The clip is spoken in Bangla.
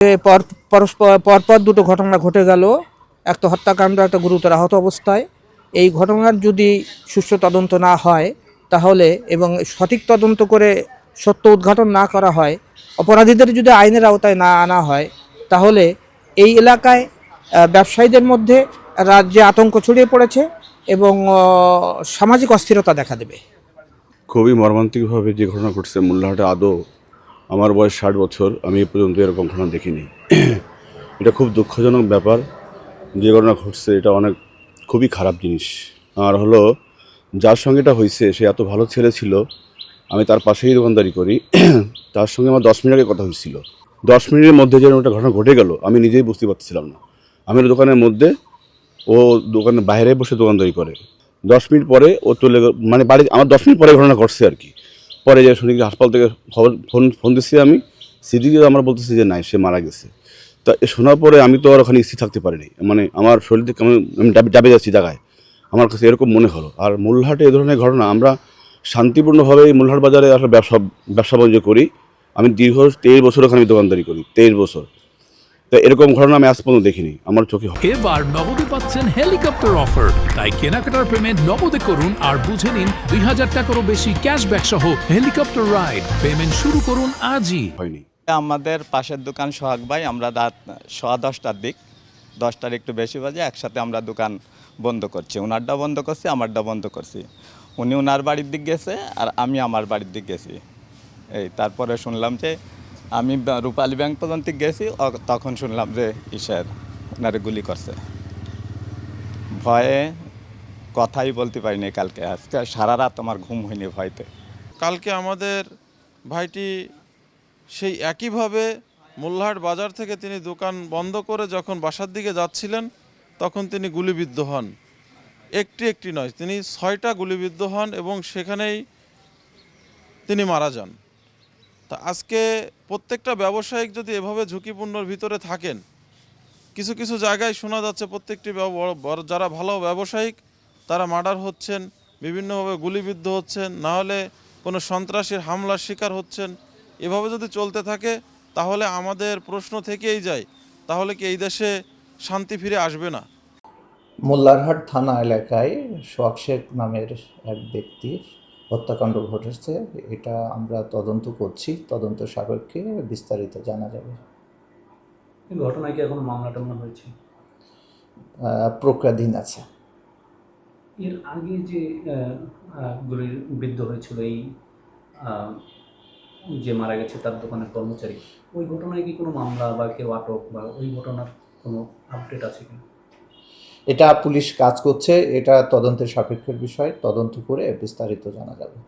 পরপর দুটো ঘটনা ঘটে গেল, একটা হত্যাকাণ্ড, একটা গুরুতর আহত অবস্থায়। এই ঘটনার যদি সুষ্ঠু তদন্ত না হয় তাহলে এবং সঠিক তদন্ত করে সত্য উদ্ঘাটন না করা হয়, অপরাধীদের যদি আইনের আওতায় না আনা হয়, তাহলে এই এলাকায় ব্যবসায়ীদের মধ্যে রাজ্যে আতঙ্ক ছড়িয়ে পড়েছে এবং সামাজিক অস্থিরতা দেখা দেবে। খুবই মর্মান্তিকভাবে যে ঘটনা ঘটছে মোল্লাহাটে, আদৌ আমার বয়স 60 বছর, আমি এ পর্যন্ত এরকম ঘটনা দেখিনি। এটা খুব দুঃখজনক ব্যাপার। যে ঘটনা ঘটছে এটা খুবই খারাপ জিনিস। আর হলো, যার সঙ্গে এটা হয়েছে সে এত ভালো ছেলে ছিল। আমি তার পাশেই দোকানদারি করি। তার সঙ্গে আমার 10 মিনিট আগে কথা হয়েছিল। 10 মিনিটের মধ্যে যেন একটা ঘটনা ঘটে গেল আমি নিজেই বুঝতে পারছিলাম না। আমি দোকানের মধ্যে, ও দোকানের বাইরে বসে দোকানদারি করে। 10 মিনিট পরে ও চলে মানে বাড়ি, আমার 10 মিনিট পরে ঘটনা ঘটছে আর কি। পরে যে শুনি হাসপাতাল থেকে ফোন দিচ্ছি আমি, সিদ্দিকে আমার বলতেছি যে নাই, সে মারা গেছে। তা শোনার পরে আমি তো আর ওখানে স্থির থাকতে পারিনি, মানে আমার শরীর থেকে আমি ডাবে যাচ্ছি জায়গায়। আমার কাছে এরকম মনে হলো। আর মোল্লাহাটে এ ধরনের ঘটনা, আমরা শান্তিপূর্ণভাবে মোল্লাহাট বাজারে আসলে ব্যবসা বাণিজ্য করি। আমি দীর্ঘ 23 বছর ওখানে দোকানদারি করি, 23 বছর। তো এরকম ঘটনা আমি আজ পর্যন্ত দেখিনি আমার চোখে। এবার নগদে পাচ্ছেন হেলিকপ্টার অফার, তাই কেনাকাটার পেমেন্ট নগদে করুন আর বুঝে নিন 2000 টাকারও বেশি ক্যাশব্যাক সহ হেলিকপ্টার রাইড। পেমেন্ট শুরু করুন আজই। হয়নি। আমাদের পাশের দোকান সোহাগ ভাই, আমরা রাত 10:15টার দিক, 10টার একটু বেশি বাজে একসাথে আমরা দোকান বন্ধ করছি। ওনারটা বন্ধ করছি, আমারটা বন্ধ করছি। উনি ওনার বাড়ির দিক গেছে আর আমি আমার বাড়ির দিক গেছি। তারপরে শুনলাম যে আমি রূপালী ব্যাংক পর্যন্ত গেছি, তখন শুনলাম যে ওনারে গুলি করছে। ভয়ে কথাই বলতে পারিনি কালকে। আজকে সারা রাত আমার ঘুম হয়নি ভয়তে। কালকে আমাদের ভাইটি সেই একইভাবে মোল্লাহাট বাজার থেকে তিনি দোকান বন্ধ করে যখন বাসার দিকে যাচ্ছিলেন, তখন তিনি গুলিবিদ্ধ হন। একটি নয়, তিনি 6টা গুলিবিদ্ধ হন এবং সেখানেই তিনি মারা যান। তা আজকে প্রত্যেকটা ব্যবসায়িক যদি এভাবে ঝুঁকিপূর্ণর ভিতরে থাকেন, কিছু কিছু জায়গায় শোনা যাচ্ছে প্রত্যেকটি যারা ভালো ব্যবসায়িক তারা মার্ডার হচ্ছেন, বিভিন্নভাবে গুলিবিদ্ধ হচ্ছেন, না হলে কোনো সন্ত্রাসীর হামলার শিকার হচ্ছেন। এভাবে যদি চলতে থাকে তাহলে আমাদের প্রশ্ন থেকেই যায়, তাহলে কি এই দেশে শান্তি ফিরে আসবে না? মোল্লারহাট থানা এলাকায় সোহাগ শেখ নামের এক ব্যক্তির হত্যাকাণ্ড ঘটেছে। এটা আমরা তদন্ত করছি, তদন্ত সাপেক্ষে বিস্তারিত জানা যাবে। ঘটনায় কি এখন মামলা টামলা হয়েছে? প্রক্রিয়াধীন আছে। এর আগে যে গুলির বিদ্ধ হয়েছিল এই যে মারা গেছে তার দোকানের কর্মচারী, ওই ঘটনায় কি কোনো মামলা বা কেউ আটক বা ওই ঘটনার কোনো আপডেট আছে কি? এটা পুলিশ কাজ করছে, এটা তদন্তের সাপেক্ষের বিষয়, তদন্ত করে বিস্তারিত জানা যাবে।